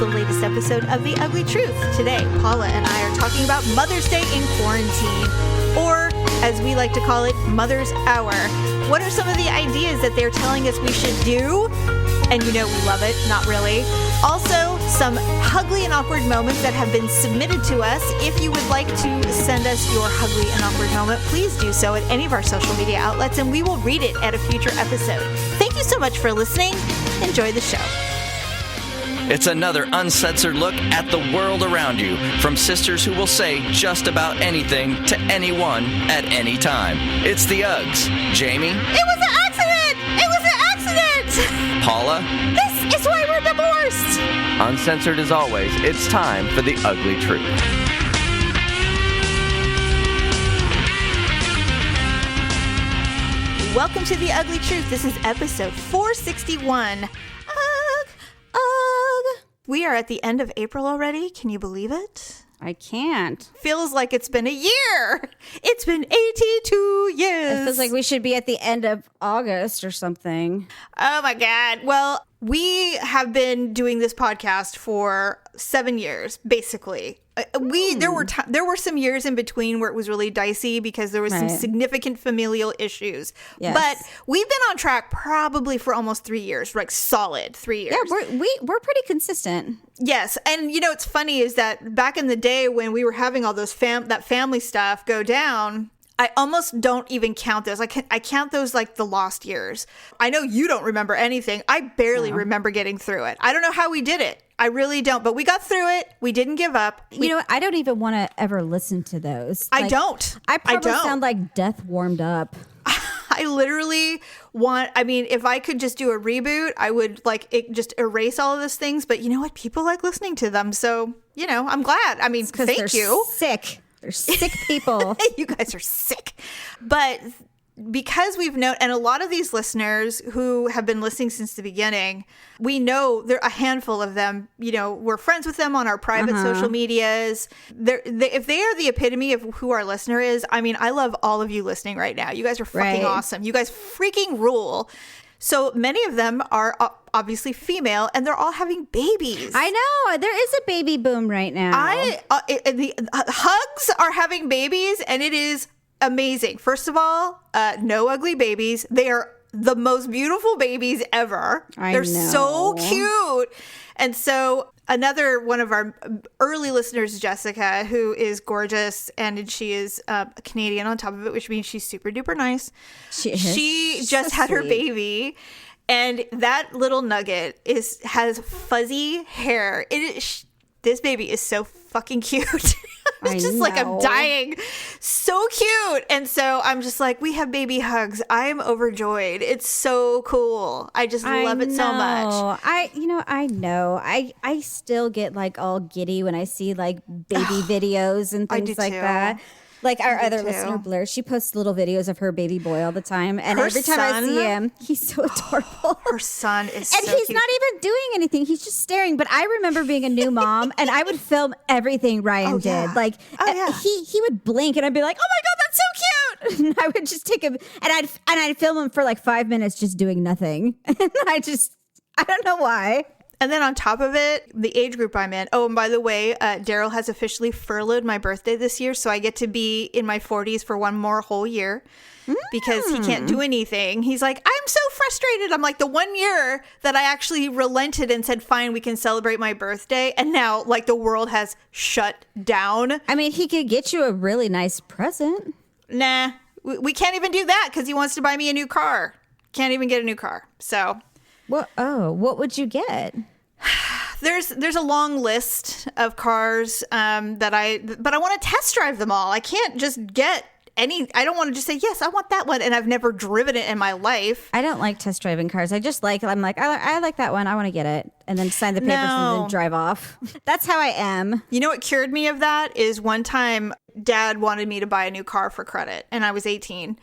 the latest episode of The Ugly Truth. Today, Paula and I are talking about Mother's Day in quarantine, or as we like to call it, Mother's Hour. What are some of the ideas that they're telling us we should do? And you know we love it, not really. Also, some H-Uglee and Awkward moments that have been submitted to us. If you would like to send us your H-Uglee and Awkward moment, please do so at any of our social media outlets, and we will read it at a future episode. Thank you so much for listening. Enjoy the show. It's another uncensored look at the world around you, from sisters who will say just about anything to anyone at any time. It's the Uggs. Jamie? It was an accident! It was an accident! Paula? This is why we're divorced! Uncensored as always, it's time for the Ugly Truth. Welcome to The Ugly Truth. This is episode 461. We are at the end of April already. Can you believe it? I can't. Feels like it's been a year. It's been 82 years. It feels like we should be at the end of August or something. Oh my God. Well, we have been doing this podcast for 7 years, basically. There were some years in between where it was really dicey because there was some significant familial issues. Yes. But we've been on track probably for almost 3 years, like solid 3 years. Yeah, we're pretty consistent. Yes, and you know what's funny is that back in the day when we were having all those that family stuff go down, I almost don't even count those. I count those like the lost years. I know you don't remember anything. I barely remember getting through it. I don't know how we did it. I really don't. But we got through it. We didn't give up. You know what? I don't even want to ever listen to those. I don't. I probably sound like death warmed up. I literally if I could just do a reboot, I would just erase all of those things. But you know what? People like listening to them. So, you know, I'm glad. I mean, thank you. Sick. They're sick people. You guys are sick. But because we've known, and a lot of these listeners who have been listening since the beginning, we know there a handful of them, you know, we're friends with them on our private social medias. If they are the epitome of who our listener is, I mean, I love all of you listening right now. You guys are fucking awesome. You guys freaking rule. So many of them are obviously female, and they're all having babies. I know. There is a baby boom right now. The Hugs are having babies, and it is amazing. First of all, no ugly babies. They are the most beautiful babies ever. They're so cute. And so another one of our early listeners, Jessica, who is gorgeous, and she is Canadian on top of it, which means she's super duper nice. She just had her baby, and that little nugget has fuzzy hair. This baby is so fucking cute. It's just like I'm dying. So cute. And so I'm just like, we have baby Hugs. I'm overjoyed. It's so cool. I just love it so much. I know. I still get like all giddy when I see like baby videos and things like that. Like our other listener, Blair, she posts little videos of her baby boy all the time. And every time I see him, he's so adorable. Her son is so cute. And he's not even doing anything. He's just staring. But I remember being a new mom, and I would film everything Ryan did. Like, he would blink, and I'd be like, oh my God, that's so cute. And I would just take him, and I'd film him for like 5 minutes just doing nothing. And I don't know why. And then on top of it, the age group I'm in. Oh, and by the way, Daryl has officially furloughed my birthday this year. So I get to be in my 40s for one more whole year because he can't do anything. He's like, I'm so frustrated. I'm like, the 1 year that I actually relented and said, fine, we can celebrate my birthday. And now like the world has shut down. I mean, he could get you a really nice present. Nah, we can't even do that because he wants to buy me a new car. Can't even get a new car. So... what would you get? There's a long list of cars but I want to test drive them all. I can't just get any. I don't want to just say, yes, I want that one. And I've never driven it in my life. I don't like test driving cars. I like I like that one. I want to get it. And then sign the papers and then drive off. That's how I am. You know what cured me of that is one time Dad wanted me to buy a new car for credit. And I was 18.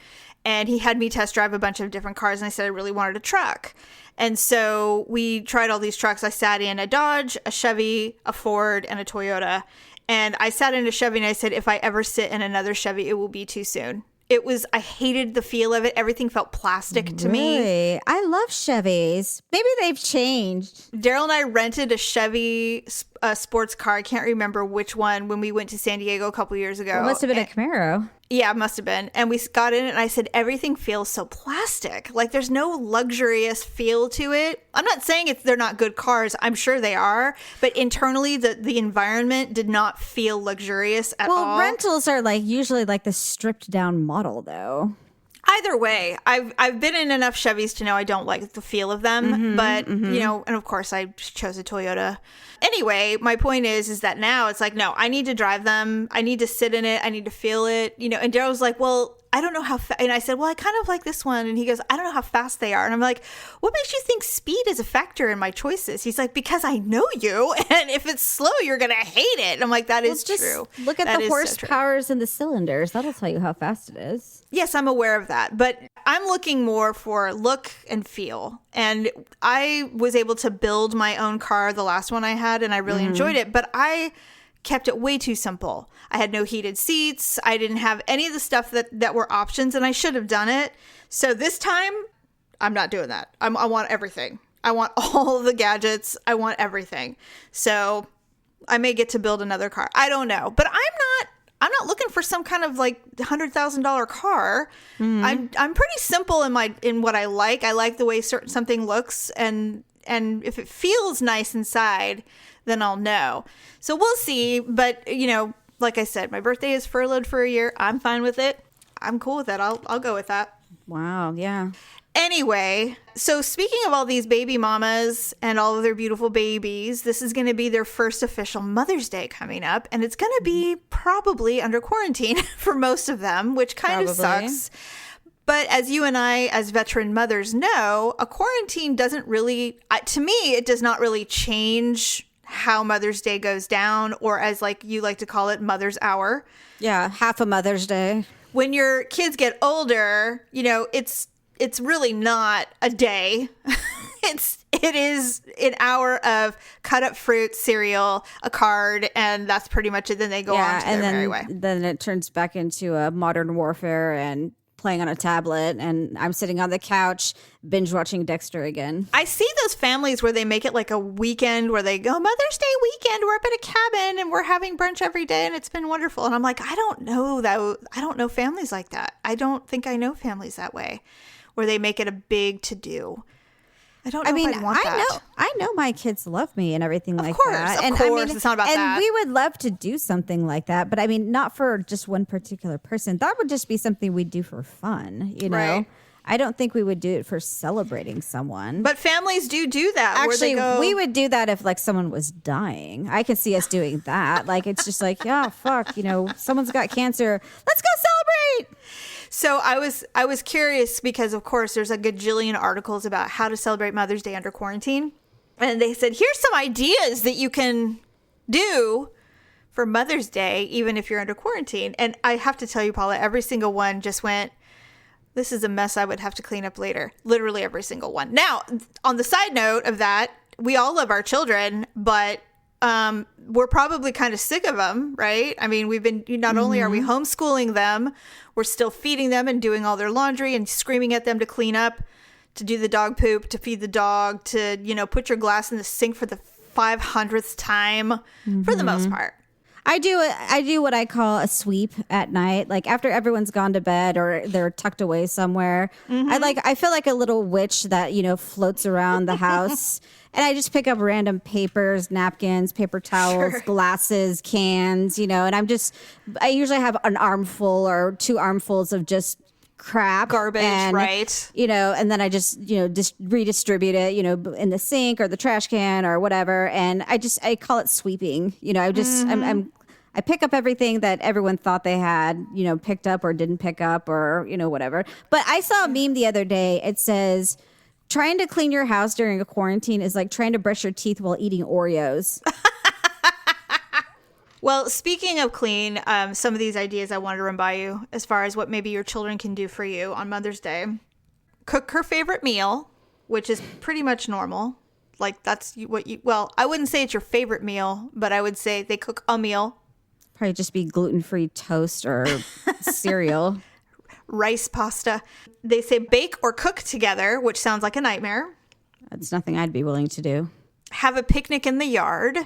And he had me test drive a bunch of different cars. And I said I really wanted a truck. And so we tried all these trucks. I sat in a Dodge, a Chevy, a Ford, and a Toyota. And I sat in a Chevy and I said, if I ever sit in another Chevy, it will be too soon. I hated the feel of it. Everything felt plastic to me. I love Chevys. Maybe they've changed. Daryl and I rented a Chevy sports car. I can't remember which one when we went to San Diego a couple years ago. It must have been a Camaro. Yeah, it must have been. And we got in it and I said, everything feels so plastic. Like there's no luxurious feel to it. I'm not saying they're not good cars. I'm sure they are. But internally, the environment did not feel luxurious at all. Well, rentals are usually the stripped down model though. Either way, I've been in enough Chevys to know I don't like the feel of them, but you know, and of course I chose a Toyota. Anyway, my point is that now it's no, I need to drive them. I need to sit in it. I need to feel it, you know, and Daryl's like, well, I don't know how and I said, well, I kind of like this one. And he goes, I don't know how fast they are. And I'm like, what makes you think speed is a factor in my choices? He's like, because I know you. And if it's slow, you're going to hate it. And I'm like, that is true. Look at the horsepowers in the cylinders. That'll tell you how fast it is. Yes, I'm aware of that. But I'm looking more for look and feel. And I was able to build my own car, the last one I had, and I really enjoyed it. But I kept it way too simple. I had no heated seats. I didn't have any of the stuff that were options, and I should have done it. So this time, I'm not doing that. I want everything. I want all the gadgets. I want everything. So I may get to build another car. I don't know. But I'm not looking for some kind of $100,000 car. I'm pretty simple in what I like. I like the way something looks, and if it feels nice inside, then I'll know. So we'll see. But, you know, like I said, my birthday is furloughed for a year. I'm fine with it. I'm cool with it. I'll go with that. Wow. Yeah. Anyway, so speaking of all these baby mamas and all of their beautiful babies, this is going to be their first official Mother's Day coming up. And it's going to be probably under quarantine for most of them, which kind of sucks. But as you and I, as veteran mothers, know, a quarantine doesn't really, to me, it does not really change how Mother's Day goes down, or as you like to call it, Mother's Hour. Yeah, half a Mother's Day. When your kids get older, you know, it's really not a day. It is an hour of cut up fruit, cereal, a card, and that's pretty much it. Then they go on to their merry way. Then it turns back into a modern warfare and playing on a tablet, and I'm sitting on the couch binge watching Dexter again. I see those families where they make it like a weekend where they go, Mother's Day weekend, we're up at a cabin and we're having brunch every day and it's been wonderful. And I'm like, I don't know families like that. I don't think I know families that way, where they make it a big to-do. I don't know if I'd want that. I know my kids love me and everything that. Of course, it's not about that. And we would love to do something like that, but not for just one particular person. That would just be something we'd do for fun, you know? Right. I don't think we would do it for celebrating someone. But families do that. Actually, we would do that if someone was dying. I could see us doing that. It's just yeah, fuck, you know, someone's got cancer. Let's go celebrate. So I was curious because, of course, there's a gajillion articles about how to celebrate Mother's Day under quarantine. And they said, here's some ideas that you can do for Mother's Day, even if you're under quarantine. And I have to tell you, Paula, every single one just went, this is a mess I would have to clean up later. Literally every single one. Now, on the side note of that, we all love our children, but we're probably kind of sick of them, right? I mean, not only are we homeschooling them, we're still feeding them and doing all their laundry and screaming at them to clean up, to do the dog poop, to feed the dog, to, you know, put your glass in the sink for the 500th time, for the most part. I do what I call a sweep at night, after everyone's gone to bed or they're tucked away somewhere. I feel like a little witch that, you know, floats around the house. And I just pick up random papers, napkins, paper towels, glasses, cans, you know, and I usually have an armful or two armfuls of just crap, garbage, right? You know, and then I just, you know, just redistribute it, you know, in the sink or the trash can or whatever. And I call it sweeping. You know, I pick up everything that everyone thought they had, you know, picked up or didn't pick up or, you know, whatever. But I saw a meme the other day. It says, trying to clean your house during a quarantine is like trying to brush your teeth while eating Oreos. Well, speaking of clean, some of these ideas I wanted to run by you as far as what maybe your children can do for you on Mother's Day. Cook her favorite meal, which is pretty much normal. That's well, I wouldn't say it's your favorite meal, but I would say they cook a meal. Probably just be gluten-free toast or cereal. rice pasta. They say bake or cook together, which sounds like a nightmare. That's nothing I'd be willing to do. Have a picnic in the yard.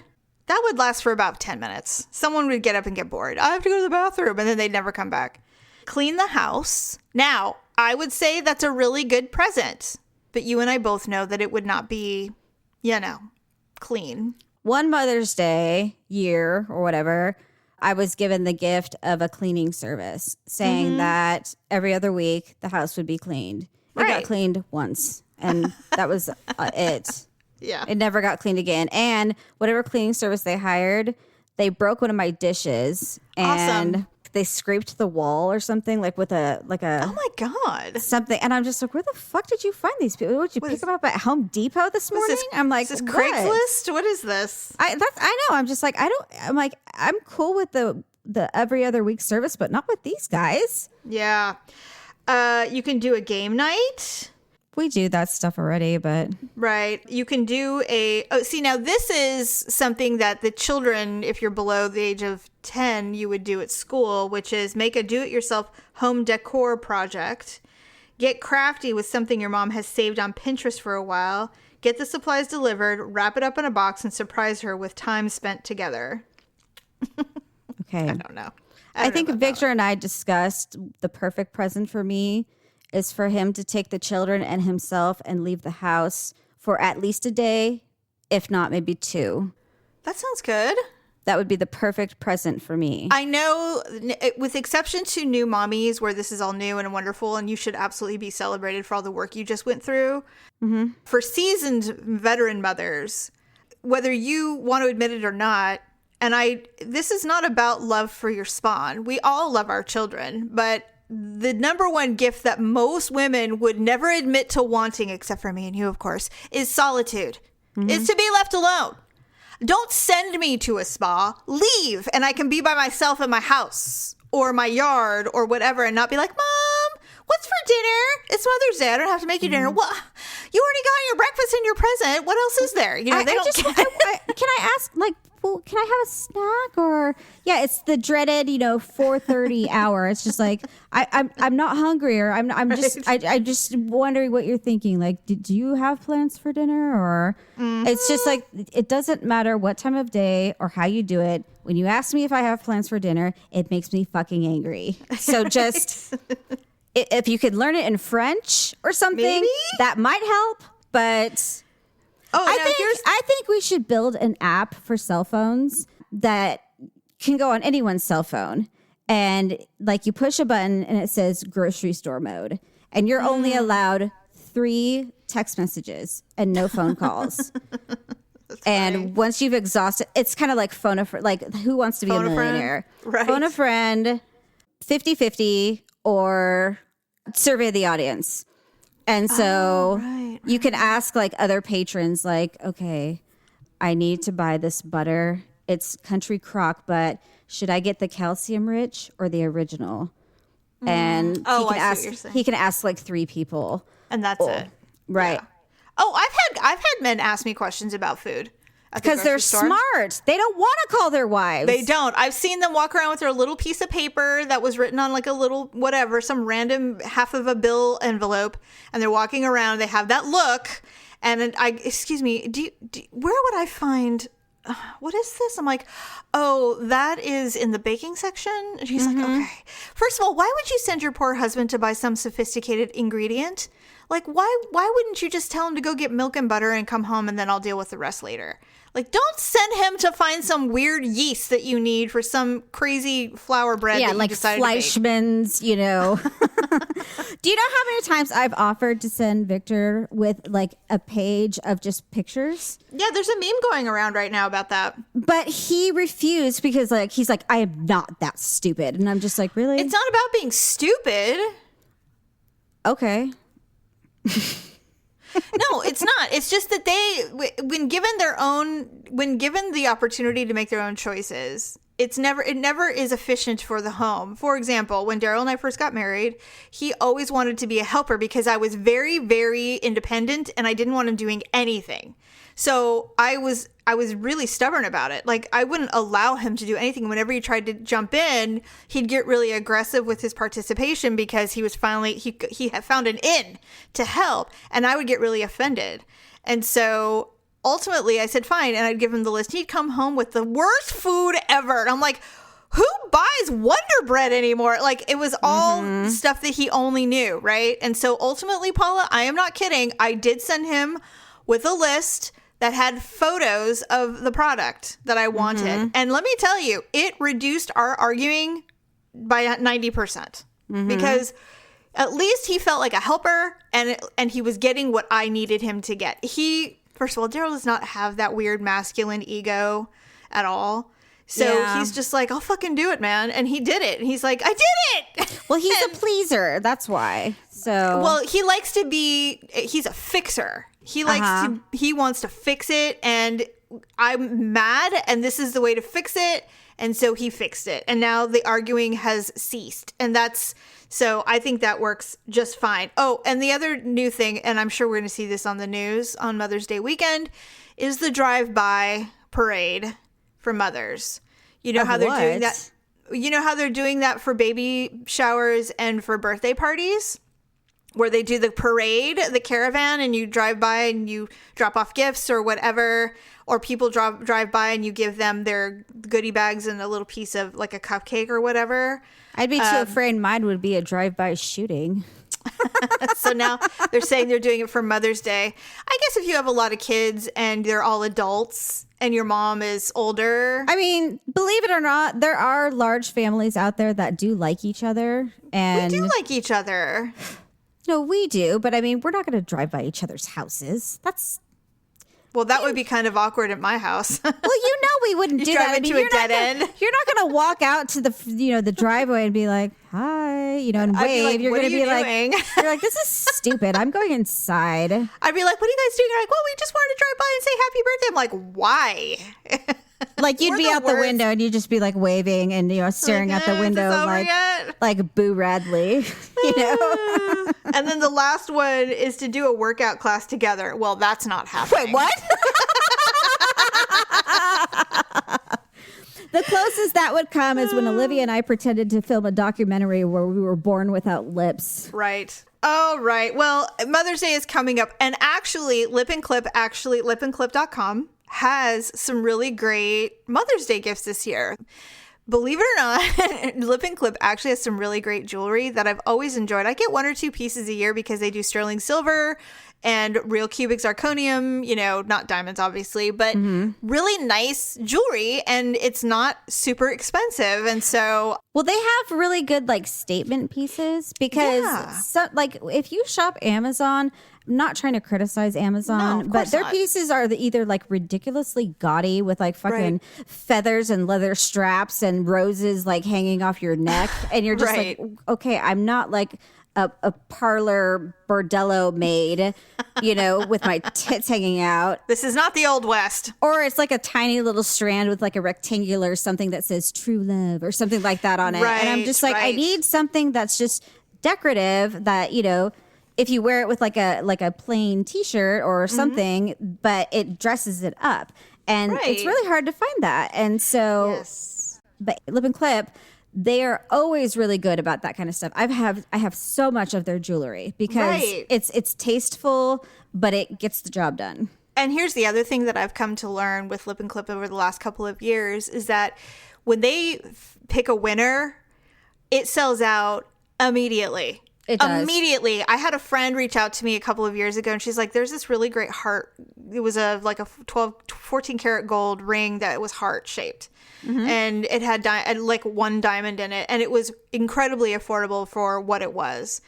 That would last for about 10 minutes. Someone would get up and get bored. I have to go to the bathroom, and then they'd never come back. Clean the house. Now, I would say that's a really good present, but you and I both know that it would not be, clean. One Mother's Day year or whatever, I was given the gift of a cleaning service saying that every other week the house would be cleaned. It got cleaned once, and that was it. Yeah. It never got cleaned again. And whatever cleaning service they hired, they broke one of my dishes and they scraped the wall or something with a oh my God. something. And I'm just like, where the fuck did you find these people? Did you pick them up at Home Depot this morning? I'm like, is this what? Craigslist? What is this? I know. I'm just like, I'm cool with the every other week service, but not with these guys. Yeah. You can do a game night. We do that stuff already, but... Right. You can do now this is something that the children, if you're below the age of 10, you would do at school, which is make a do-it-yourself home decor project. Get crafty with something your mom has saved on Pinterest for a while. Get the supplies delivered, wrap it up in a box, and surprise her with time spent together. Okay. I don't know. I think Victor and I discussed the perfect present for me is for him to take the children and himself and leave the house for at least a day, if not maybe 2. That sounds good. That would be the perfect present for me. I know, with exception to new mommies, where this is all new and wonderful, and you should absolutely be celebrated for all the work you just went through. Mm-hmm. For seasoned veteran mothers, whether you want to admit it or not, this is not about love for your spawn. We all love our children, but the number one gift that most women would never admit to wanting, except for me and you, of course, is solitude. Is to be left alone. Don't send me to a spa. Leave, and I can be by myself in my house or my yard or whatever, and not be like, Mom, what's for dinner? It's Mother's Day. I don't have to make you dinner. What? You already got your breakfast and your present. What else is there? They don't. Can I ask, can I have a snack? Or it's the dreaded 4:30 hour. It's just like I'm not hungry, or I'm just wondering what you're thinking. Like, do you have plans for dinner? Or it's just like, it doesn't matter what time of day or how you do it. When you ask me if I have plans for dinner, it makes me fucking angry. So just if you could learn it in French or something, maybe? That might help. But I think we should build an app for cell phones that can go on anyone's cell phone. And you push a button and it says grocery store mode. And you're only allowed 3 text messages and no phone calls. And once you've exhausted, it's kind of like phone a friend, like Who Wants to Be a Millionaire? Right. Phone a friend, 50-50, or survey the audience. And so you can ask other patrons, okay, I need to buy this butter. It's country crock, but should I get the calcium rich or the original? And he can ask 3 people. And that's it. Right. Yeah. Oh, I've had men ask me questions about food. Because they're smart. They don't want to call their wives. They don't. I've seen them walk around with their little piece of paper that was written on a little whatever, some random half of a bill envelope, and they're walking around. They have that look, and excuse me, where would I find? What is this? I'm like, oh, that is in the baking section. And she's like, okay. First of all, why would you send your poor husband to buy some sophisticated ingredient? Why wouldn't you just tell him to go get milk and butter and come home, and then I'll deal with the rest later? Don't send him to find some weird yeast that you need for some crazy flour bread. Yeah, that you decided Fleischmann's, Do you know how many times I've offered to send Victor with a page of just pictures? Yeah, there's a meme going around right now about that. But he refused because he's like, I am not that stupid. And I'm just like, really? It's not about being stupid. Okay. No, it's not. It's just that when given the opportunity to make their own choices, it never is efficient for the home. For example, when Daryl and I first got married, he always wanted to be a helper because I was very, very independent and I didn't want him doing anything. So I was really stubborn about it. Like, I wouldn't allow him to do anything. Whenever he tried to jump in, he'd get really aggressive with his participation because he was finally, he had found an in to help. And I would get really offended. And so ultimately I said, fine. And I'd give him the list. He'd come home with the worst food ever. And I'm like, who buys Wonder Bread anymore? Like, it was all stuff that he only knew, right? And so ultimately, Paula, I am not kidding. I did send him with a list that had photos of the product that I wanted. And let me tell you, it reduced our arguing by 90%. Because at least he felt like a helper, and he was getting what I needed him to get. First of all, Daryl does not have that weird masculine ego at all. So he's just like, I'll fucking do it, man. And he did it. And he's like, I did it. Well, he's a pleaser. That's why. So, well, he likes to he's a fixer. He likes he wants to fix it. And I'm mad. And this is the way to fix it. And so he fixed it. And now the arguing has ceased. And so I think that works just fine. Oh, and the other new thing, and I'm sure we're going to see this on the news on Mother's Day weekend, is the drive-by parade for mothers. You know how they're doing that? You know how they're doing that for baby showers and for birthday parties? Where they do the parade, the caravan, and you drive by and you drop off gifts or whatever, or people drive by and you give them their goodie bags and a little piece of like a cupcake or whatever. I'd be too afraid mine would be a drive-by shooting. So now they're saying they're doing it for Mother's Day. I guess if you have a lot of kids and they're all adults and your mom is older. I mean, believe it or not, there are large families out there that do like each other. And we do like each other. No, we do. But I mean, we're not going to drive by each other's houses. Well, that would be kind of awkward at my house. Well, you know we wouldn't do that. Drive into a dead end. You're not going to walk out to the driveway and be like, "Hi," and wave. Like, you're going to be doing? like, "You're like, this is stupid. I'm going inside." I'd be like, "What are you guys doing?" You're like, "Well, we just wanted to drive by and say happy birthday." I'm like, "Why?" Like you'd be out the window and you'd just be like waving and staring out the window like Boo Radley, And then the last one is to do a workout class together. Well, that's not happening. Wait, what? The closest that would come is when Olivia and I pretended to film a documentary where we were born without lips. Right. Oh, right. Well, Mother's Day is coming up. And actually, lipandclip.com has some really great Mother's Day gifts this year. Believe it or not, Lip and Clip actually has some really great jewelry that I've always enjoyed. I get 1 or 2 pieces a year because they do sterling silver and real cubic zirconium, not diamonds, obviously, but really nice jewelry, and it's not super expensive. And so, well, they have really good statement pieces because if you shop Amazon, I'm not trying to criticize Amazon, but their pieces are either ridiculously gaudy with fucking feathers and leather straps and roses hanging off your neck. And you're just okay, I'm not a parlor bordello maid, with my tits hanging out. This is not the Old West. Or it's a tiny little strand with a rectangular something that says true love or something like that on it. And I'm just I need something that's just decorative that, if you wear it with a plain t-shirt or something, but it dresses it up. And it's really hard to find that. And so, but Lip and Clip, they are always really good about that kind of stuff. I have so much of their jewelry because it's tasteful, but it gets the job done. And here's the other thing that I've come to learn with Lip and Clip over the last couple of years is that when they pick a winner, it sells out immediately. It does. Immediately. I had a friend reach out to me a couple of years ago and she's like, there's this really great heart. It was a 14 karat gold ring that was heart shaped. And it had 1 diamond in it. And it was incredibly affordable for what it was.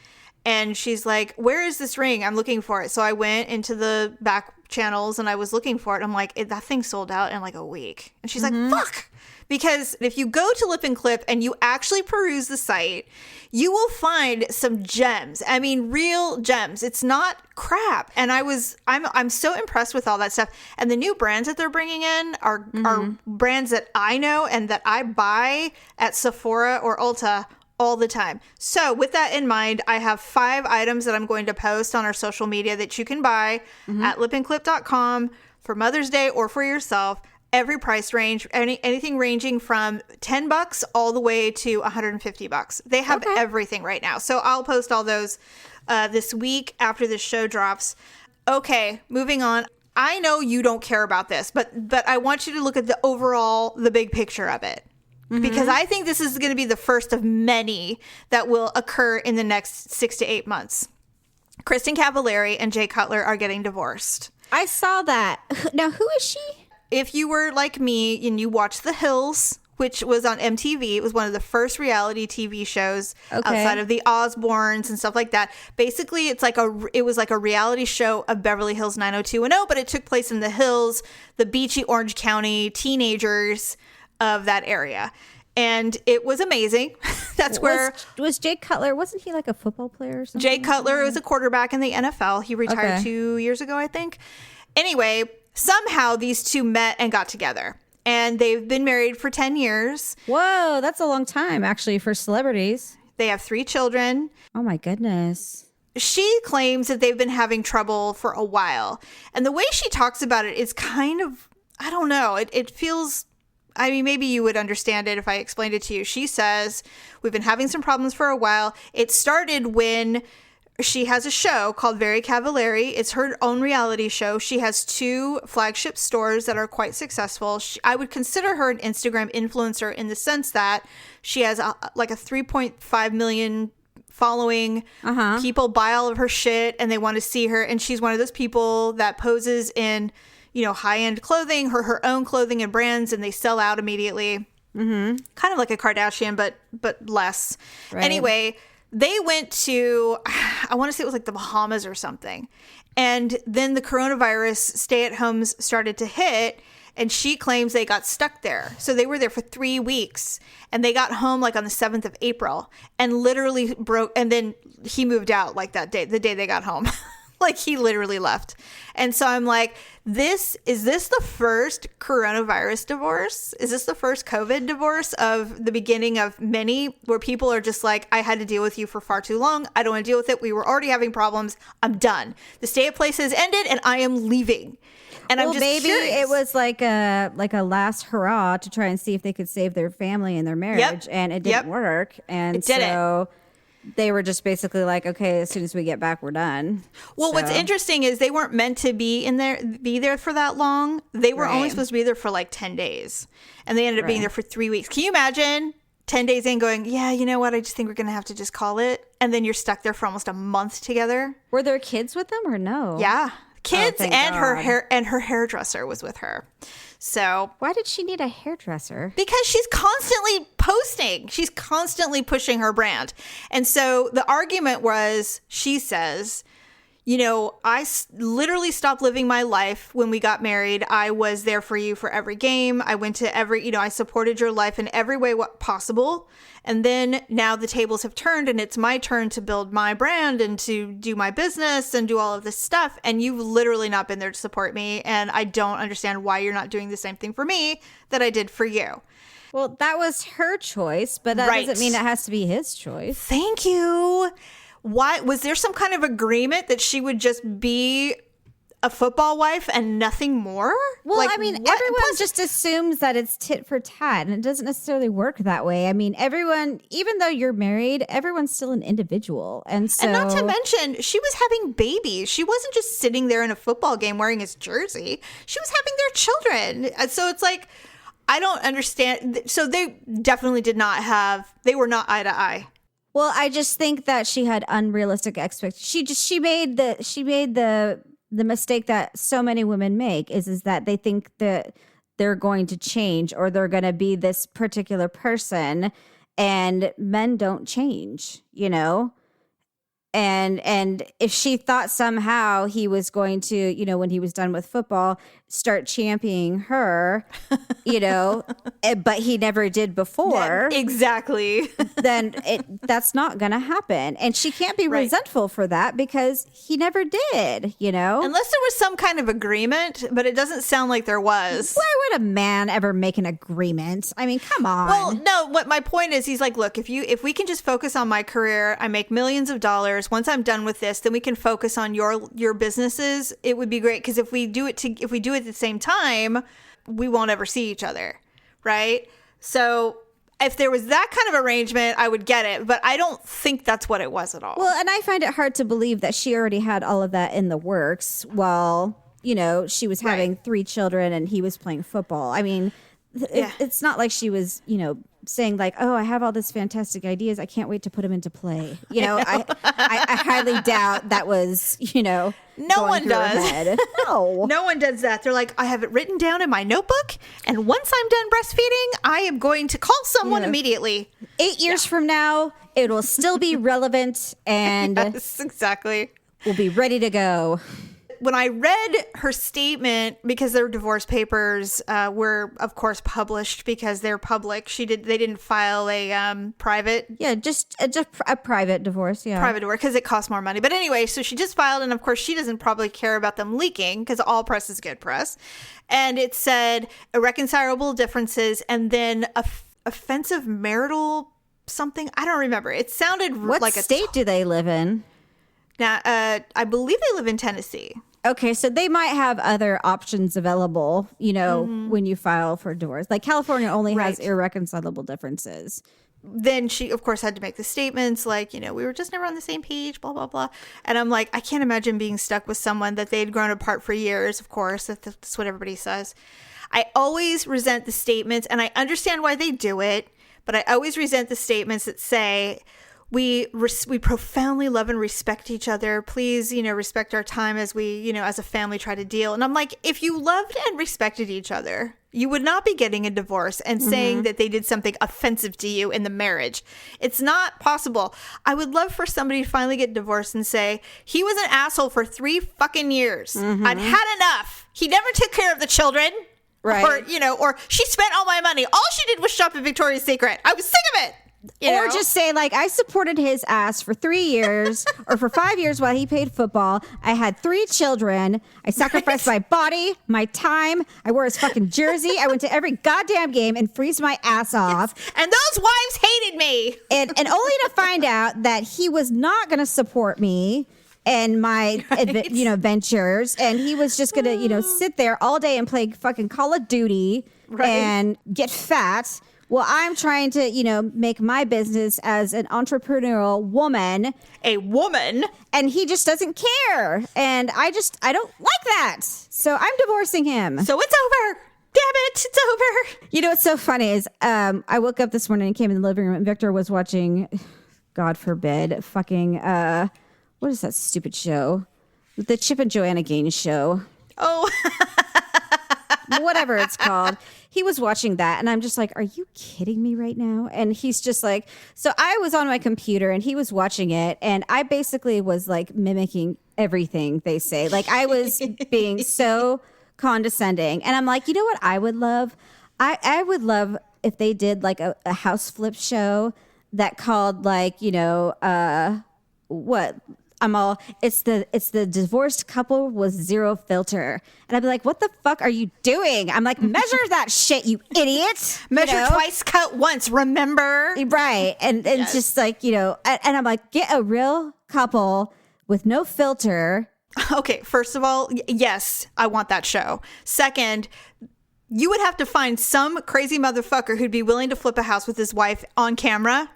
And she's like, where is this ring? I'm looking for it. So I went into the back channels and I was looking for it. I'm like, that thing sold out in a week. And she's like, fuck. Because if you go to Lip and Clip and you actually peruse the site, you will find some gems. I mean, real gems. It's not crap. And I'm so impressed with all that stuff. And the new brands that they're bringing in are brands that I know and that I buy at Sephora or Ulta all the time. So with that in mind, I have 5 items that I'm going to post on our social media that you can buy at lipandclip.com for Mother's Day or for yourself. Every price range, anything ranging from $10 all the way to $150. They have everything right now. So I'll post all those this week after this show drops. Okay, moving on. I know you don't care about this, but I want you to look at the big picture of it. Because I think this is going to be the first of many that will occur in the next 6 to 8 months. Kristen Cavallari and Jay Cutler are getting divorced. I saw that. Now, who is she? If you were like me and you watched The Hills, which was on MTV, it was one of the first reality TV shows outside of the Osbournes and stuff like that. Basically, it was like a reality show of Beverly Hills 90210, but it took place in the Hills, the beachy Orange County teenagers of that area. And it was amazing. That's where... Was Jay Cutler, wasn't he like a football player or something? Jay Cutler was a quarterback in the NFL. He retired 2 years ago, I think. Anyway, somehow these two met and got together. And they've been married for 10 years. Whoa, that's a long time, actually, for celebrities. They have 3 children. Oh, my goodness. She claims that they've been having trouble for a while. And the way she talks about it is kind of, I don't know, it feels... I mean, maybe you would understand it if I explained it to you. She says, we've been having some problems for a while. It started when she has a show called Very Cavallari. It's her own reality show. She has 2 flagship stores that are quite successful. I would consider her an Instagram influencer in the sense that she has like a 3.5 million following. People buy all of her shit and they want to see her. And she's one of those people that poses in... high-end clothing, her own clothing and brands, and they sell out immediately. Kind of like a Kardashian, but less. Right. Anyway, they went to, I want to say it was like the Bahamas or something. And then the coronavirus stay-at-homes started to hit, and she claims they got stuck there. So they were there for 3 weeks, and they got home like on the 7th of April, and literally broke, and then he moved out like that day, the day they got home. Like he literally left. And so I'm like, is this the first coronavirus divorce? Is this the first COVID divorce of the beginning of many where people are just like, I had to deal with you for far too long. I don't want to deal with it. We were already having problems. I'm done. The stay at place has ended and I am leaving. And I'm just curious. It was like a last hurrah to try and see if they could save their family and their marriage. And it didn't work. And it didn't. They were just basically like, okay, as soon as we get back, we're done. Well, what's interesting is they weren't meant to be there for that long. They were only supposed to be there for like 10 days. And they ended up being there for 3 weeks. Can you imagine 10 days in going, yeah, you know what? I just think we're going to have to just call it. And then you're stuck there for almost a month together. Were there kids with them or no? Yeah. Kids and her hairdresser was with her. So why did she need a hairdresser? Because she's constantly posting. She's constantly pushing her brand. And so the argument was, she says, I literally stopped living my life when we got married. I was there for you for every game. I went to I supported your life in every way possible. And then now the tables have turned and it's my turn to build my brand and to do my business and do all of this stuff. And you've literally not been there to support me. And I don't understand why you're not doing the same thing for me that I did for you. Well, that was her choice, but that doesn't mean it has to be his choice. Thank you. Why was there some kind of agreement that she would just be a football wife and nothing more? Well, everyone just assumes that it's tit for tat, and it doesn't necessarily work that way. I mean, everyone, even though you're married, everyone's still an individual. And not to mention, she was having babies. She wasn't just sitting there in a football game wearing his jersey. She was having their children. So it's like, I don't understand. So they definitely they were not eye to eye. Well, I just think that she had unrealistic expectations. She made the mistake that so many women make is that they think that they're going to change or they're going to be this particular person, and men don't change, And if she thought somehow he was going to, when he was done with football, start championing her, but he never did before. Yeah, exactly. Then that's not going to happen. And she can't be resentful for that because he never did, Unless there was some kind of agreement, but it doesn't sound like there was. Why would a man ever make an agreement? I mean, come on. Well, no, what my point is, he's like, look, if we can just focus on my career, I make millions of dollars. Once I'm done with this, then we can focus on your businesses. It would be great because if we do it at the same time, we won't ever see each other, right? So if there was that kind of arrangement, I would get it, but I don't think that's what it was at all. Well, and I find it hard to believe that she already had all of that in the works while, she was having 3 children and he was playing football. I mean, it's not like she was, saying like, oh, I have all these fantastic ideas. I can't wait to put them into play. I highly doubt that was, no one does. No. No one does that. They're like, I have it written down in my notebook, and once I'm done breastfeeding, I am going to call someone immediately. 8 years from now, it will still be relevant, and yes, exactly. We'll be ready to go. When I read her statement, because their divorce papers were, of course, published because they're public. They didn't file a private. Yeah, just a private divorce. Yeah, private divorce because it costs more money. But anyway, so she just filed, and of course, she doesn't probably care about them leaking because all press is good press. And it said irreconcilable differences, and then offensive marital something. I don't remember. It sounded what like state do they live in? Now, I believe they live in Tennessee. Okay, so they might have other options available, when you file for divorce. Like California only has irreconcilable differences. Then she, of course, had to make the statements like, we were just never on the same page, blah, blah, blah. And I'm like, I can't imagine being stuck with someone that they had grown apart for years, of course. That's what everybody says. I always resent the statements, and I understand why they do it, but I always resent the statements that say, we profoundly love and respect each other. Please, respect our time as we, as a family try to deal. And I'm like, if you loved and respected each other, you would not be getting a divorce and saying that they did something offensive to you in the marriage. It's not possible. I would love for somebody to finally get divorced and say, he was an asshole for 3 fucking years. I've had enough. He never took care of the children. Right. Or she spent all my money. All she did was shop at Victoria's Secret. I was sick of it. Or just say, like, I supported his ass for 3 years or for 5 years while he played football. I had 3 children. I sacrificed my body, my time. I wore his fucking jersey. I went to every goddamn game and freezed my ass off. Yes. And those wives hated me. And only to find out that he was not going to support me and my ventures. And he was just going to, sit there all day and play fucking Call of Duty and get fat. Well, I'm trying to, make my business as an entrepreneurial woman. A woman. And he just doesn't care. And I don't like that. So I'm divorcing him. So it's over. Damn it. It's over. What's so funny is I woke up this morning and came in the living room and Victor was watching, God forbid, fucking, what is that stupid show? The Chip and Joanna Gaines show. Oh, whatever it's called. He was watching that and I'm just like, are you kidding me right now? And he's just like, so I was on my computer and he was watching it and I basically was like mimicking everything they say. Like I was being so condescending. And I'm like, you know what I would love? I would love if they did like a house flip show that called like, it's the divorced couple with zero filter. And I'd be like, what the fuck are you doing? I'm like, measure that shit, you idiot. Measure twice, cut once, remember? Right. And yes. Just like, and I'm like, get a real couple with no filter. Okay, first of all, yes, I want that show. Second, you would have to find some crazy motherfucker who'd be willing to flip a house with his wife on camera.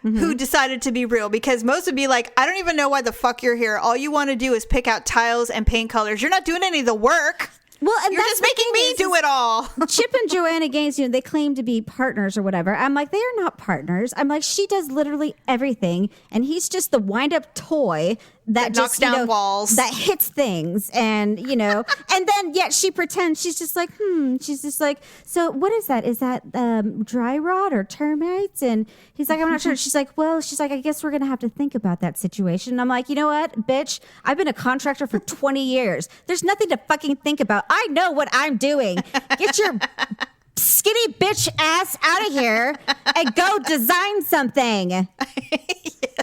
Who decided to be real, because most would be like, I don't even know why the fuck you're here. All you want to do is pick out tiles and paint colors. You're not doing any of the work. Well, and you're just making me do it all. Chip and Joanna Gaines, they claim to be partners or whatever. I'm like, they are not partners. I'm like, she does literally everything, and he's just the wind-up toy that knocks just, down walls, that hits things, and and then yet she pretends she's just like, she's just like, so what is that? Is that dry rot or termites? And he's like, I'm not sure. She's like, I guess we're gonna have to think about that situation. And I'm like, you know what, bitch? I've been a contractor for 20 years. There's nothing to fucking think about. I know what I'm doing. Get your skinny bitch ass out of here and go design something. Yes.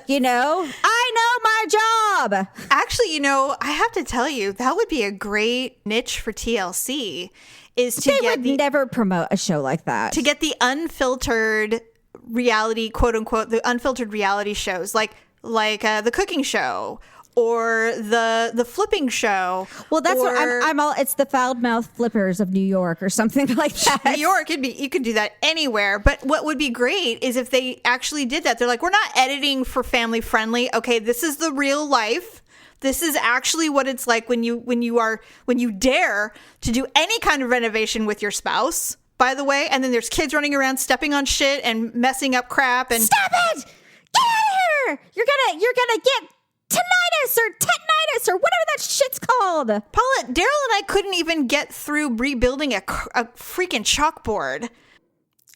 I know my job. Actually, I have to tell you, that would be a great niche for TLC. They would never promote a show like that. To get the unfiltered reality, quote unquote, the unfiltered reality shows like the cooking show or the flipping show. Well, that's what I'm all. It's the foul mouth flippers of New York or something like that. New York, you could do that anywhere. But what would be great is if they actually did that. They're like, we're not editing for family friendly. Okay, this is the real life. This is actually what it's like when you dare to do any kind of renovation with your spouse. By the way, and then there's kids running around stepping on shit and messing up crap. And stop it! Get out of here! You're gonna get tinnitus or tetanitis or whatever that shit's called. Paula, Daryl and I couldn't even get through rebuilding a freaking chalkboard.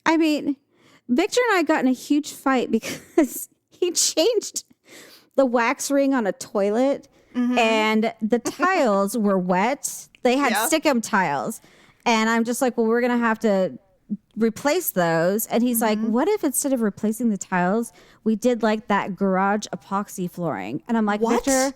I mean, Victor and I got in a huge fight because he changed the wax ring on a toilet and the tiles were wet. They had stickum tiles. And I'm just like, well, we're going to have to replace those. And he's like, what if instead of replacing the tiles, we did like that garage epoxy flooring? And I'm like, what? Victor,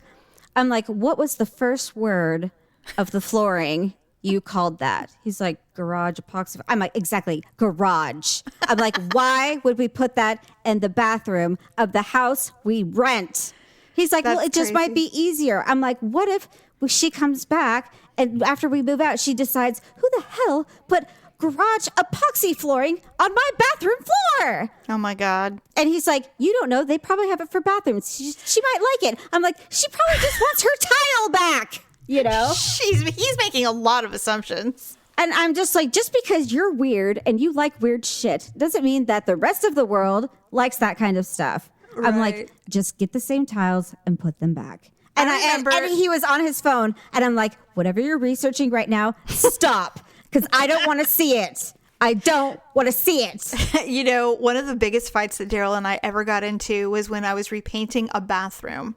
I'm like, what was the first word of the flooring you called that? He's like, garage epoxy. I'm like, exactly, garage. I'm like, why would we put that in the bathroom of the house we rent? He's like, well, it just might be easier. I'm like, what if she comes back and after we move out, she decides, who the hell put garage epoxy flooring on my bathroom floor? Oh, my God. And he's like, you don't know. They probably have it for bathrooms. She might like it. I'm like, she probably just wants her tile back, you know? He's making a lot of assumptions. And I'm just like, just because you're weird and you like weird shit doesn't mean that the rest of the world likes that kind of stuff. Right. I'm like, just get the same tiles and put them back. And and he was on his phone, and I'm like, whatever you're researching right now, stop, because I don't want to see it. I don't want to see it. You know, one of the biggest fights that Daryl and I ever got into was when I was repainting a bathroom.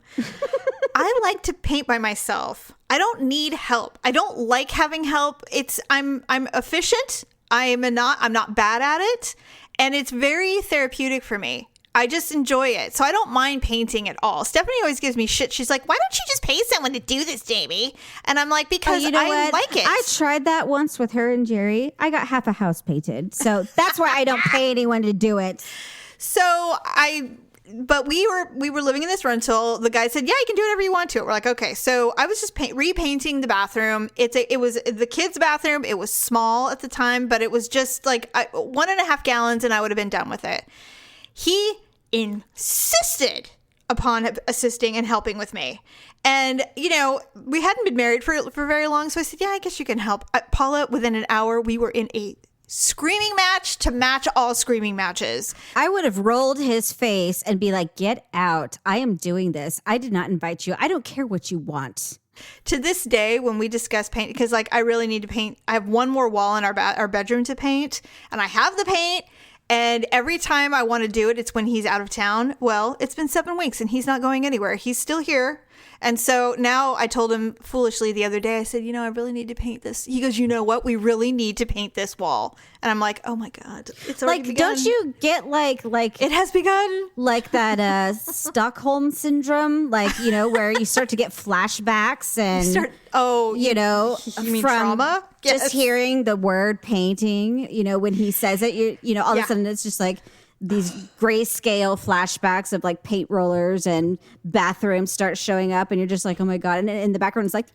I like to paint by myself. I don't need help. I don't like having help. I'm efficient. I'm not bad at it, and it's very therapeutic for me. I just enjoy it. So I don't mind painting at all. Stephanie always gives me shit. She's like, why don't you just pay someone to do this, Jamie? And I'm like, because I like it. I tried that once with her and Jerry. I got half a house painted. So that's why I don't pay anyone to do it. But we were living in this rental. The guy said, yeah, you can do whatever you want to it. We're like, okay. So I was just repainting the bathroom. It was the kids' bathroom. It was small at the time, but it was just like 1.5 gallons and I would have been done with it. He insisted upon assisting and helping with me. And, you know, we hadn't been married for very long. So I said, yeah, I guess you can help. Paula, within an hour, we were in a screaming match to match all screaming matches. I would have rolled his face and be like, get out. I am doing this. I did not invite you. I don't care what you want. To this day, when we discuss paint, because like I really need to paint. I have one more wall in our bedroom to paint, and I have the paint. And every time I want to do it, it's when he's out of town. Well, it's been 7 weeks and he's not going anywhere. He's still here. And so now I told him foolishly the other day, I said, you know, I really need to paint this. He goes, you know what? We really need to paint this wall. And I'm like, oh my God, it's already begun. Don't you get like it has begun? Like that Stockholm syndrome, like, you know, where you start to get flashbacks and, you mean from trauma? Yes. Just hearing the word painting, you know, when he says it, you know, all of a sudden it's just like these grayscale flashbacks of like paint rollers and bathrooms start showing up and you're just like, oh my God. And in the background it's like,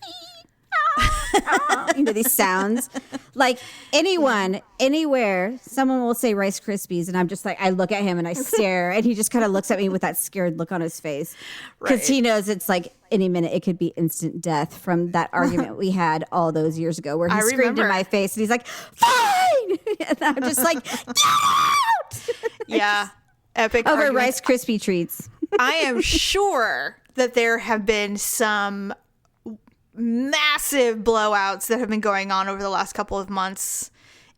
you know, these sounds. Like anyone, anywhere, someone will say Rice Krispies and I'm just like, I look at him and I stare and he just kind of looks at me with that scared look on his face. Because he knows it's like any minute it could be instant death from that argument we had all those years ago where he screamed in my face and he's like, fine! And I'm just like, get out! Yeah. Epic over arguments. Rice Krispie treats. I am sure that there have been some massive blowouts that have been going on over the last couple of months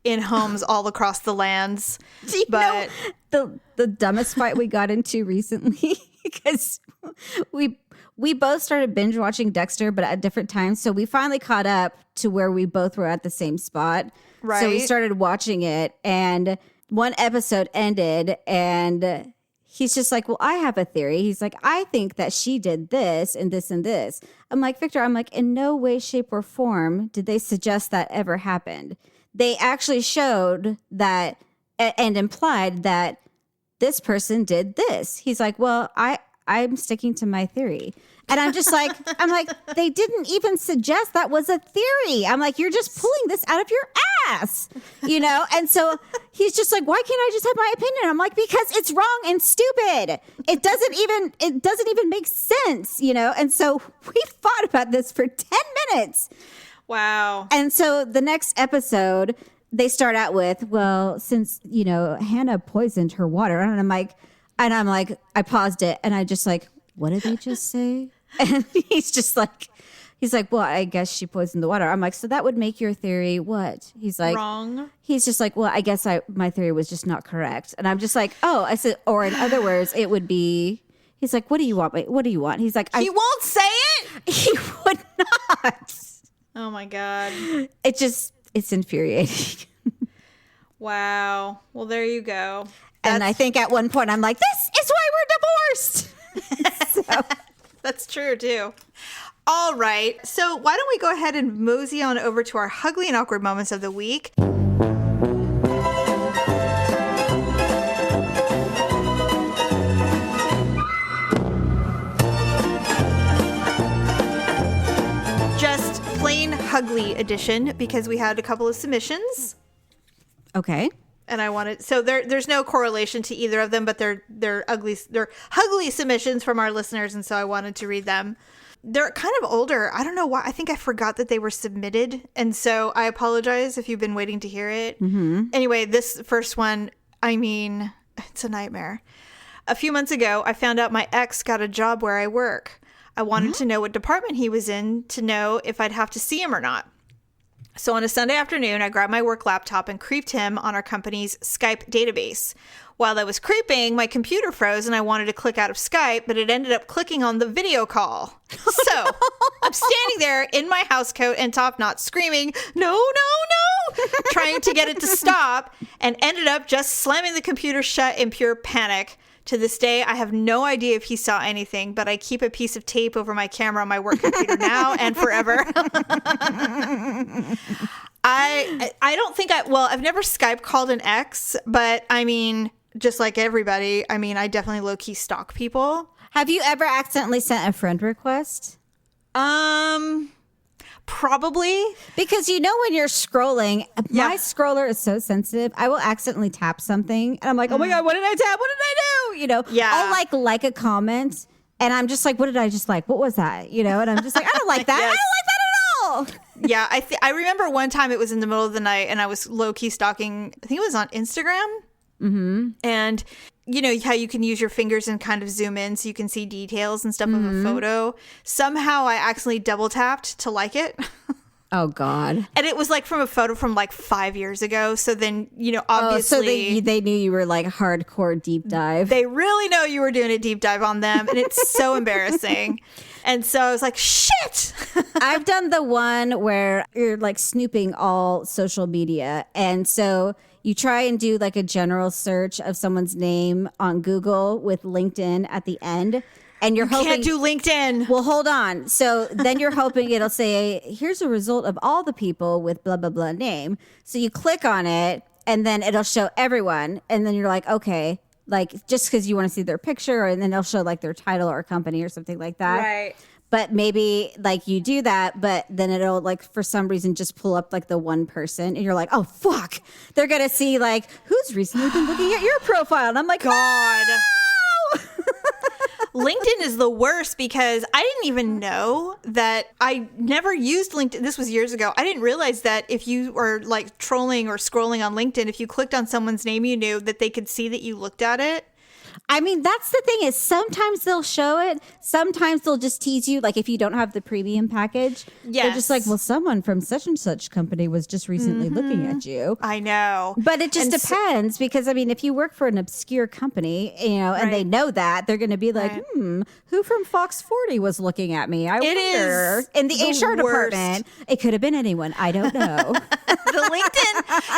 in homes all across the lands. But the dumbest fight we got into recently, because we both started binge watching Dexter, but at different times. So we finally caught up to where we both were at the same spot. Right. So we started watching it, and one episode ended, and he's just like, well, I have a theory. He's like, I think that she did this and this and this. I'm like, Victor, I'm like, in no way, shape, or form did they suggest that ever happened. They actually showed that and implied that this person did this. He's like, well, I'm sticking to my theory. And I'm like, they didn't even suggest that was a theory. I'm like, you're just pulling this out of your ass, And so he's just like, why can't I just have my opinion? I'm like, because it's wrong and stupid. It doesn't even make sense, And so we fought about this for 10 minutes. Wow. And so the next episode, they start out with, well, since, Hannah poisoned her water. And I'm like, I paused it and I just like, what did they just say? And he's like, well, I guess she poisoned the water. I'm like, so that would make your theory what? He's like, wrong. He's just like, well, I guess my theory was just not correct. And I'm just like, oh, I said, or in other words, it would be, he's like, what do you want? Wait, what do you want? He's like, he won't say it. He would not. Oh my God. It's infuriating. Wow. Well, there you go. And I think at one point I'm like, this is why we're divorced. So. That's true too. All right. So why don't we go ahead and mosey on over to our Ugly and Awkward moments of the week. Just plain Ugly edition because we had a couple of submissions. Okay. And I wanted, so there's no correlation to either of them, but they're ugly submissions from our listeners, and so I wanted to read them. They're kind of older. I don't know why. I think I forgot that they were submitted, and so I apologize if you've been waiting to hear it. Mm-hmm. Anyway, this first one, it's a nightmare. A few months ago, I found out my ex got a job where I work. I wanted to know what department he was in to know if I'd have to see him or not. So on a Sunday afternoon, I grabbed my work laptop and creeped him on our company's Skype database. While I was creeping, my computer froze and I wanted to click out of Skype, but it ended up clicking on the video call. So I'm standing there in my housecoat and top knot screaming, no, no, no, trying to get it to stop, and ended up just slamming the computer shut in pure panic. To this day, I have no idea if he saw anything, but I keep a piece of tape over my camera on my work computer now and forever. I don't think I've never Skype called an ex, but just like everybody, I definitely low-key stalk people. Have you ever accidentally sent a friend request? Probably. Because when you're scrolling, my scroller is so sensitive. I will accidentally tap something and I'm like, oh my God, what did I tap? What did I do? I'll like a comment and I'm just like, what did I just like? What was that? And I'm just like, I don't like that. Yes. I don't like that at all. Yeah. I remember one time it was in the middle of the night and I was low-key stalking, I think it was on Instagram. Mm-hmm. And how you can use your fingers and kind of zoom in so you can see details and stuff of a photo. Somehow I accidentally double tapped to like it. Oh, God. And it was like from a photo from like 5 years ago. So then, obviously. So they knew you were like hardcore deep dive. They really know you were doing a deep dive on them. And it's so embarrassing. And so I was like, shit. I've done the one where you're like snooping all social media. And so you try and do like a general search of someone's name on Google with LinkedIn at the end. And you're hoping can't do LinkedIn. Well, hold on. So then you're hoping it'll say, here's a result of all the people with blah, blah, blah name. So you click on it and then it'll show everyone. And then you're like, okay, like just because you want to see their picture, and then they'll show like their title or company or something like that. Right. But maybe like you do that, but then it'll like for some reason just pull up like the one person and you're like, oh, fuck. They're going to see like who's recently been looking at your profile. And I'm like, God. No! LinkedIn is the worst because I didn't even know that. I never used LinkedIn. This was years ago. I didn't realize that if you were like trolling or scrolling on LinkedIn, if you clicked on someone's name, you knew that they could see that you looked at it. That's the thing is sometimes they'll show it. Sometimes they'll just tease you. Like if you don't have the premium package, they're just like, well, someone from such and such company was just recently looking at you. I know. But it just depends because, if you work for an obscure company, and they know that, they're going to be like, who from Fox 40 was looking at me? I wonder. In the HR department. It could have been anyone. I don't know. The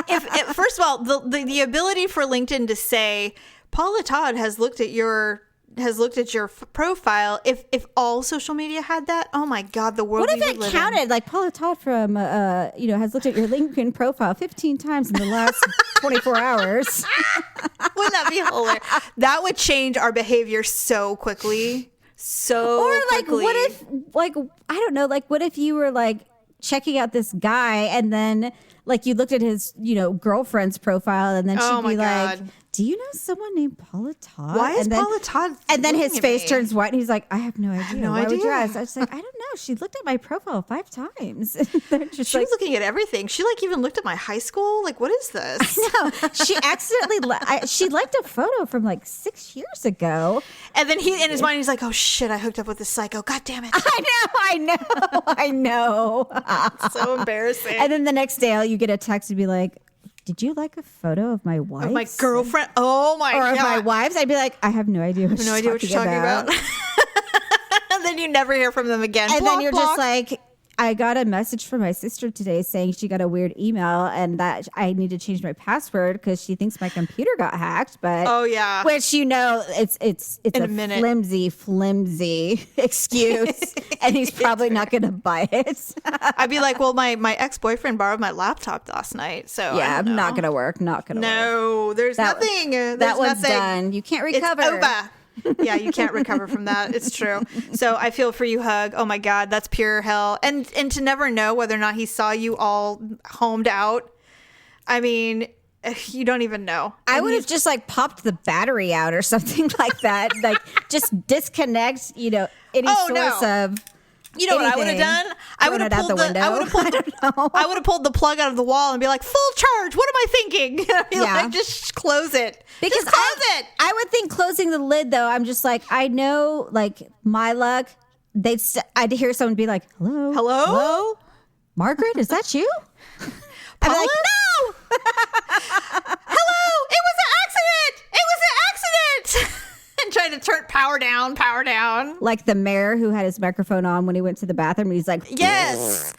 LinkedIn, first of all, the ability for LinkedIn to say, Paula Todd has looked at your profile. If all social media had that, oh my God, the world. What if it counted? Like Paula Todd from has looked at your LinkedIn profile 15 times in the last 24 hours. Wouldn't that be hilarious? That would change our behavior so quickly. so Or like, quickly. what if, like, I don't know, like, what if you were like checking out this guy and then like you looked at his, girlfriend's profile and then she'd be like, do you know someone named Paula Todd? Why is Paula Todd? And then his face turns white and he's like, I have no idea. Why would you ask? I was like, I don't know. She looked at my profile 5 times. She was looking at everything. She like even looked at my high school. Like, what is this? No, she accidentally she liked a photo from like 6 years ago. And then he in his mind he's like, oh shit, I hooked up with this psycho. God damn it. I know. So embarrassing. And then the next day you get a text and be like, did you like a photo of my wife? Of my girlfriend? Oh my God. Or of my wives? I'd be like, I have no idea what what you're talking about. And then you never hear from them again. And then you're just like, I got a message from my sister today saying she got a weird email and that I need to change my password because she thinks my computer got hacked. But which it's a flimsy excuse, and he's probably not going to buy it. I'd be like, well, my ex-boyfriend borrowed my laptop last night, so yeah, not going to work. Not going to work. No, there's nothing. That one's done. You can't recover. It's over. Yeah, you can't recover from that. It's true. So I feel for you, Hug. Oh my God, that's pure hell. And to never know whether or not he saw you all homed out. I mean, you don't even know. I would have just like popped the battery out or something like that. Like just disconnect, any source of. You know what I would have done? I would have pulled the plug out of the wall and be like, full charge. What am I thinking? Like, just close it. Because just close it. I would think closing the lid, though, I'm just like, I know, like, my luck, I'd hear someone be like, hello? Margaret, is that you? I'd be like, no! Hello! It was an accident! And trying to turn power down. Like the mayor who had his microphone on when he went to the bathroom. And he's like, yes.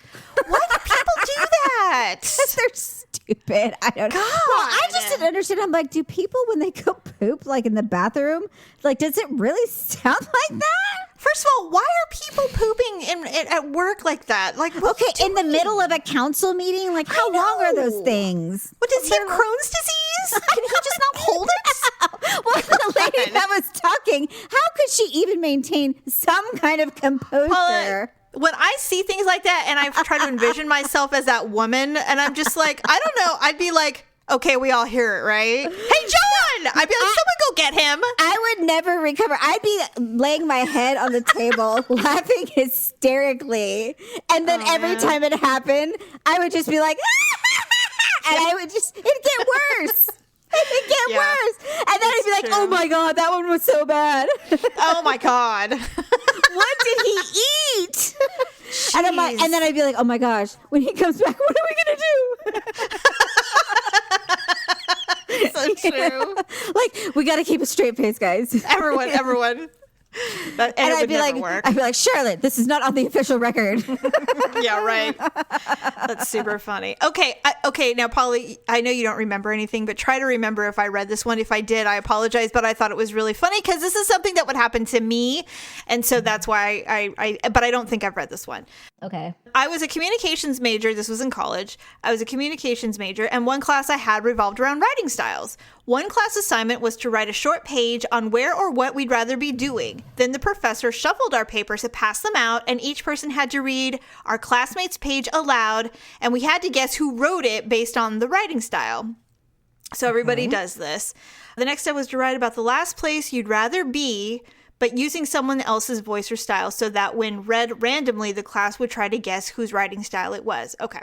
Why do people do that? Because they're stupid. I don't know. Well, I just didn't understand. I'm like, do people when they go poop like in the bathroom, like, does it really sound like that? First of all, why are people pooping at work like that? Like, okay, in the middle of a council meeting, like, how long are those things? What, does he have Crohn's disease? Can he just not hold it? Well, the lady that was talking, how could she even maintain some kind of composure? Paula, when I see things like that, and I try to envision myself as that woman, and I'm just like, I don't know, I'd be like, okay, we all hear it, right? Hey, John! I'd be like, someone go get him. I would never recover. I'd be laying my head on the table, laughing hysterically. And then every time it happened, I would just be like, and I would just, it'd get worse. It'd get worse. And then I'd be like, oh my God, that one was so bad. Oh my God. What did he eat? And I'm like, and then I'd be like, oh my gosh, when he comes back, what are we gonna do? So true. Like, we got to keep a straight face, guys. Everyone. And I'd be like, Charlotte, this is not on the official record. Yeah, right. That's super funny. Okay, now, Polly, I know you don't remember anything, but try to remember if I read this one. If I did, I apologize, but I thought it was really funny because this is something that would happen to me, and so that's why but I don't think I've read this one. Okay. I was a communications major. This was in college. I was a communications major, and one class I had revolved around writing styles. One class assignment was to write a short page on where or what we'd rather be doing. Then the professor shuffled our papers to pass them out, and each person had to read our classmate's page aloud, and we had to guess who wrote it based on the writing style. So everybody does this. The next step was to write about the last place you'd rather be, but using someone else's voice or style so that when read randomly, the class would try to guess whose writing style it was. Okay.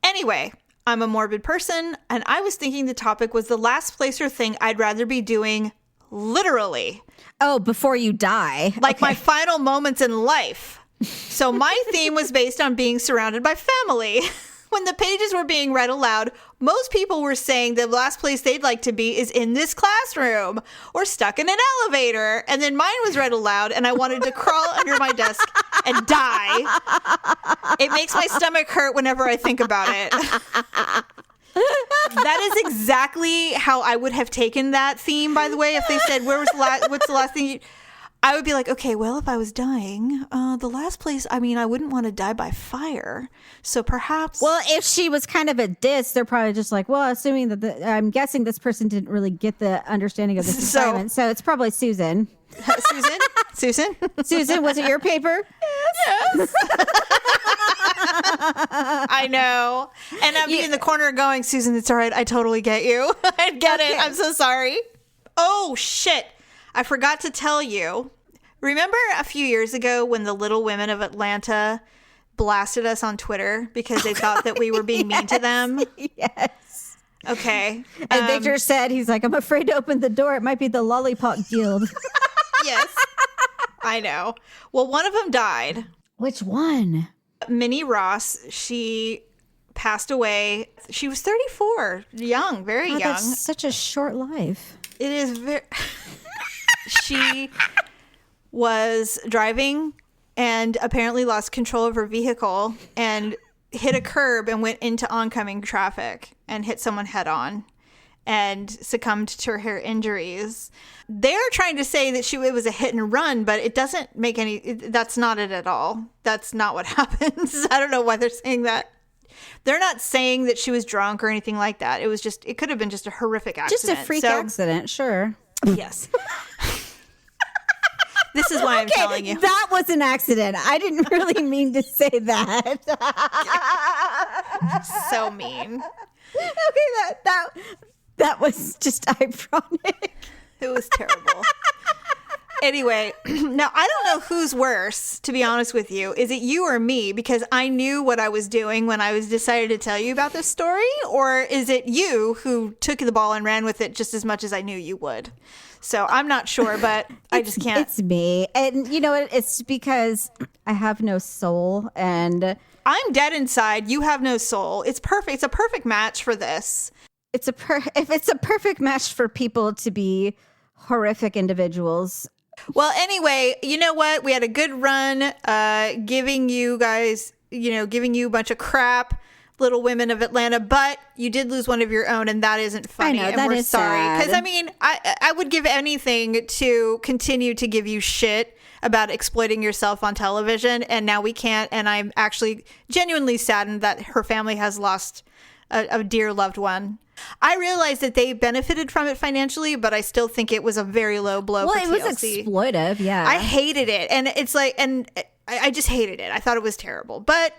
Anyway, I'm a morbid person, and I was thinking the topic was the last place or thing I'd rather be doing literally. Oh, before you die. Like my final moments in life. So my theme was based on being surrounded by family. When the pages were being read aloud, most people were saying the last place they'd like to be is in this classroom or stuck in an elevator. And then mine was read aloud, and I wanted to crawl under my desk and die. It makes my stomach hurt whenever I think about it. That is exactly how I would have taken that theme, by the way. If they said, what's the last thing I would be like, okay, well, if I was dying, the last place, I mean, I wouldn't want to die by fire. So perhaps. Well, if she was kind of a diss, they're probably just like, well, assuming that I'm guessing this person didn't really get the understanding of this assignment. So it's probably Susan. Susan? Susan? Susan, was it your paper? Yes. I know. And I'm in the corner going, Susan, it's all right. I totally get you. I get it. I'm so sorry. Oh, shit. I forgot to tell you. Remember a few years ago when the Little Women of Atlanta blasted us on Twitter because they thought that we were being mean to them? Yes. Okay. And Victor said, he's like, I'm afraid to open the door. It might be the Lollipop Guild. Yes. I know. Well, one of them died. Which one? Minnie Ross. She passed away. She was 34. Young, very young. That's such a short life. It is very... She was driving and apparently lost control of her vehicle and hit a curb and went into oncoming traffic and hit someone head on and succumbed to her injuries. They're trying to say that it was a hit and run, but it doesn't make any... That's not it at all. That's not what happens. I don't know why they're saying that. They're not saying that she was drunk or anything like that. It could have been just a horrific accident. Just a freak accident, sure. Yes. This is why I'm telling you. That was an accident. I didn't really mean to say that. So mean. Okay, that was just ironic. It was terrible. Anyway, now I don't know who's worse, to be honest with you. Is it you or me? Because I knew what I was doing when I was decided to tell you about this story. Or is it you who took the ball and ran with it just as much as I knew you would? So I'm not sure, but I just can't. It's me. And you know what? It's because I have no soul and I'm dead inside. You have no soul. It's perfect. It's a perfect match for this. If it's a perfect match for people to be horrific individuals. Well, anyway, you know what? We had a good run giving you guys, giving you a bunch of crap, Little Women of Atlanta, but you did lose one of your own, and that isn't funny. I know, and that we're is sorry. sad. Because, I would give anything to continue to give you shit about exploiting yourself on television, and now we can't, and I'm actually genuinely saddened that her family has lost a dear loved one. I realized that they benefited from it financially, but I still think it was a very low blow for TLC. Well, it was exploitive, yeah. I hated it. And it's like, and I just hated it. I thought it was terrible. But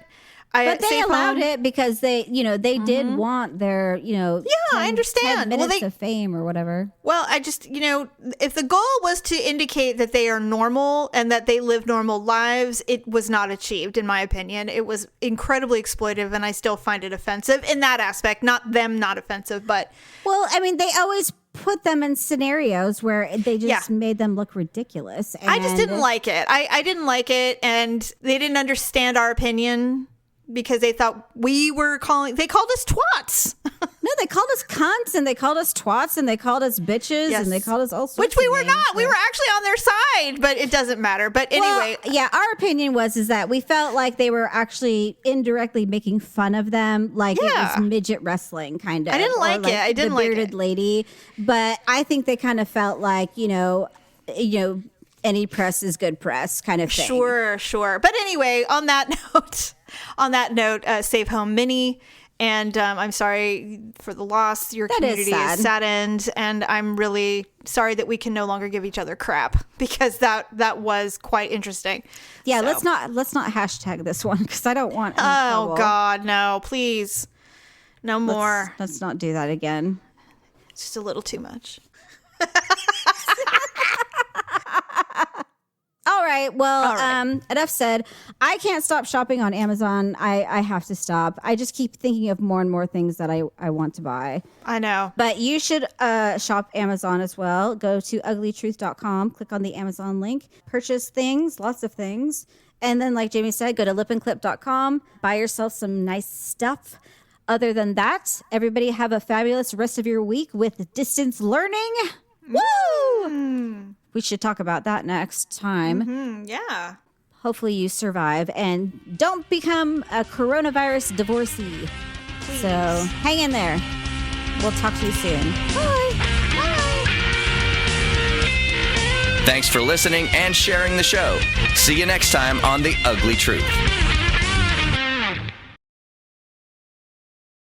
they allowed it because they did want their, I understand. 10 minutes of fame or whatever. Well, I just, if the goal was to indicate that they are normal and that they live normal lives, it was not achieved, in my opinion. It was incredibly exploitive, and I still find it offensive in that aspect. Not them, not offensive, but... Well, they always put them in scenarios where they just made them look ridiculous. I just didn't like it. I didn't like it, and they didn't understand our opinion. Because they thought they called us twats. No, they called us cunts, and they called us twats, and they called us bitches, and they called us all sorts Which we of were names, not. so. We were actually on their side, but it doesn't matter. But anyway. Well, yeah, our opinion was that we felt like they were actually indirectly making fun of them, like it was midget wrestling, kind of. I didn't like it. I didn't like it. The bearded lady. But I think they kind of felt like, any press is good press kind of thing. Sure. But anyway, on that note, save home Minnie. And I'm sorry for the loss. Your community is saddened. And I'm really sorry that we can no longer give each other crap, because that was quite interesting. Yeah, so. let's not hashtag this one, because I don't want any trouble. Oh, God, no, please. No more. Let's not do that again. It's just a little too much. All right. Well, enough said. I can't stop shopping on Amazon. I have to stop. I just keep thinking of more and more things that I want to buy. I know. But you should shop Amazon as well. Go to uglytruth.com, click on the Amazon link, purchase things, lots of things. And then, like Jamie said, go to lipandclip.com, buy yourself some nice stuff. Other than that, everybody have a fabulous rest of your week with distance learning. Woo! We should talk about that next time. Mm-hmm, yeah. Hopefully you survive and don't become a coronavirus divorcee. Please. So hang in there. We'll talk to you soon. Bye. Bye. Thanks for listening and sharing the show. See you next time on The Ugly Truth.